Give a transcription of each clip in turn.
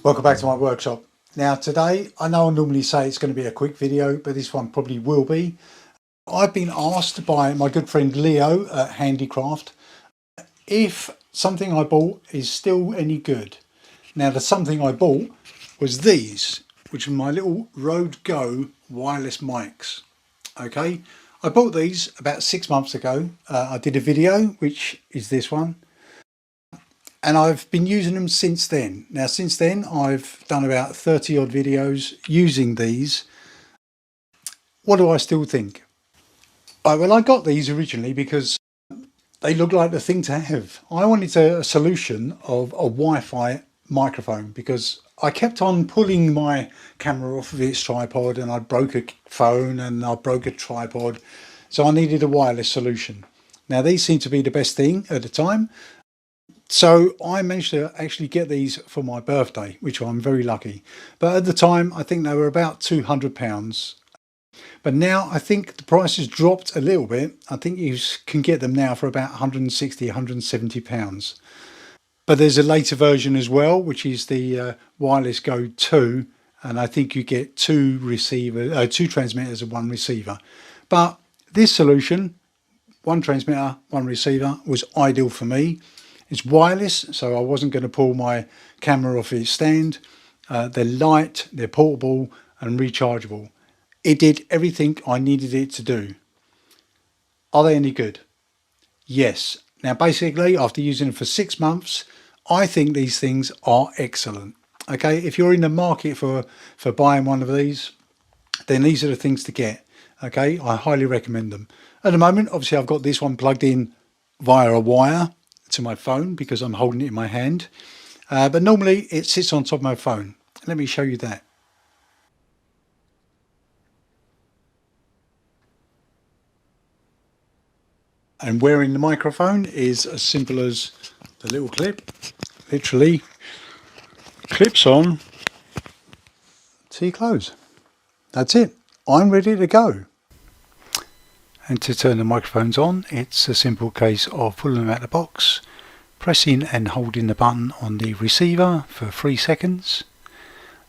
Welcome back to my workshop. Now today, I know I normally say it's going to be a quick video, but this one probably will be. I've been asked by my good friend Leo at Handicraft if something I bought is still any good. Now the something I bought was these, which are my little Rode Go wireless mics. Okay, I bought these about 6 months ago. I did a video, which is this one. And I've been using them since then. Now, since then, I've done about 30 odd videos using these. What do I still think? Well, I got these originally because they look like the thing to have. I wanted a solution of a Wi-Fi microphone because I kept on pulling my camera off of its tripod and I broke a phone and I broke a tripod. So I needed a wireless solution. Now, these seem to be the best thing at the time. So I managed to actually get these for my birthday, which I'm very lucky. But at the time, I think they were about £200. But now I think the price has dropped a little bit. I think you can get them now for about £160, £170. But there's a later version as well, which is the Wireless Go 2. And I think you get two transmitters and one receiver. But this solution, one transmitter, one receiver, was ideal for me. It's wireless, so I wasn't going to pull my camera off its stand. They're light, they're portable and rechargeable. It did everything I needed it to do. Are they any good? Yes. Now basically, after using them for 6 months, I think these things are excellent. Okay, if you're in the market for buying one of these, then these are the things to get. Okay, I highly recommend them. At the moment, obviously I've got this one plugged in via a wire to my phone because I'm holding it in my hand, but normally it sits on top of my phone. Let me show you that. And wearing the microphone is as simple as the little clip literally clips on to your clothes. That's it. I'm ready to go. And to turn the microphones on, it's a simple case of pulling them out of the box, pressing and holding the button on the receiver for 3 seconds,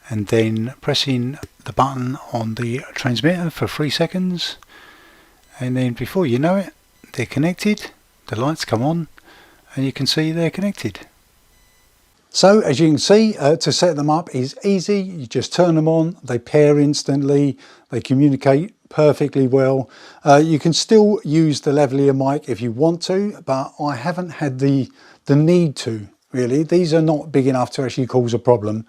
and then pressing the button on the transmitter for 3 seconds, and then before you know it, they're connected, the lights come on, and you can see they're connected. So as you can see, to set them up is easy. You just turn them on, they pair instantly, they communicate perfectly well. You can still use the lavalier mic if you want to, but I haven't had the need to, really. These are not big enough to actually cause a problem.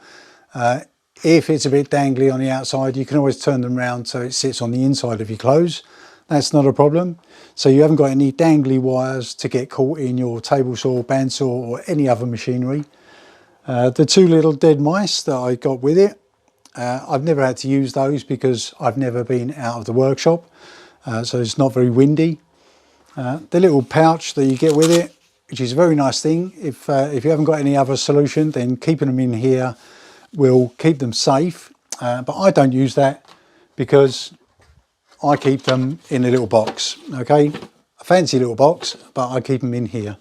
If it's a bit dangly on the outside, you can always turn them around so it sits on the inside of your clothes. That's not a problem. So you haven't got any dangly wires to get caught in your table saw, bandsaw or any other machinery. The two little dead mice that I got with it, I've never had to use those because I've never been out of the workshop, so it's not very windy. The little pouch that you get with it, which is a very nice thing. If you haven't got any other solution, then keeping them in here will keep them safe. But I don't use that because I keep them in a little box. Okay, a fancy little box, but I keep them in here.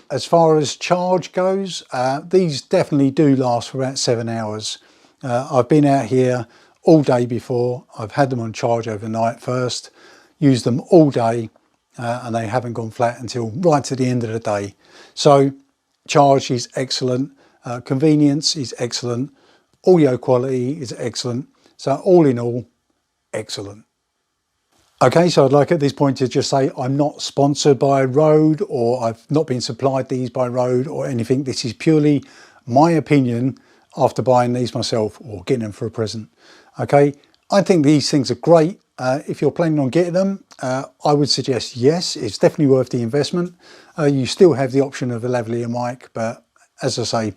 As far as charge goes, these definitely do last for about 7 hours. I've been out here all day before. I've had them on charge overnight first, used them all day, and they haven't gone flat until right to the end of the day. So charge is excellent, convenience is excellent, audio quality is excellent. So all in all, excellent. Okay, so I'd like at this point to just say I'm not sponsored by Rode, or I've not been supplied these by Rode or anything. This is purely my opinion after buying these myself or getting them for a present. Okay, I think these things are great. If you're planning on getting them, I would suggest yes, it's definitely worth the investment. You still have the option of a lavalier mic, but as I say,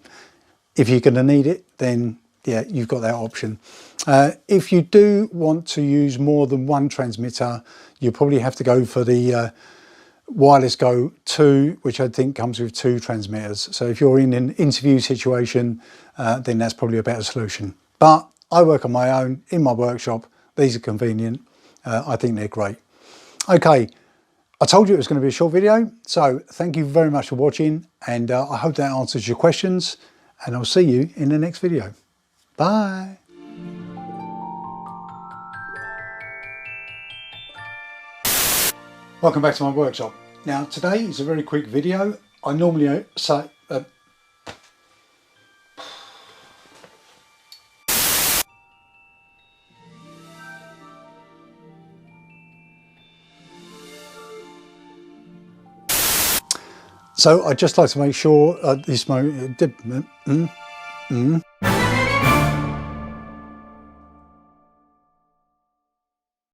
if you're going to need it, then yeah, you've got that option. If you do want to use more than one transmitter, you probably have to go for the Wireless Go 2, which I think comes with 2 transmitters. So if you're in an interview situation, then that's probably a better solution. But I work on my own in my workshop. These are convenient. I think they're great. Okay, I told you it was going to be a short video, so thank you very much for watching, and I hope that answers your questions. and I'll see you in the next video. Bye. Welcome back to my workshop. Now today is a very quick video. I normally say so I'd just like to make sure this moment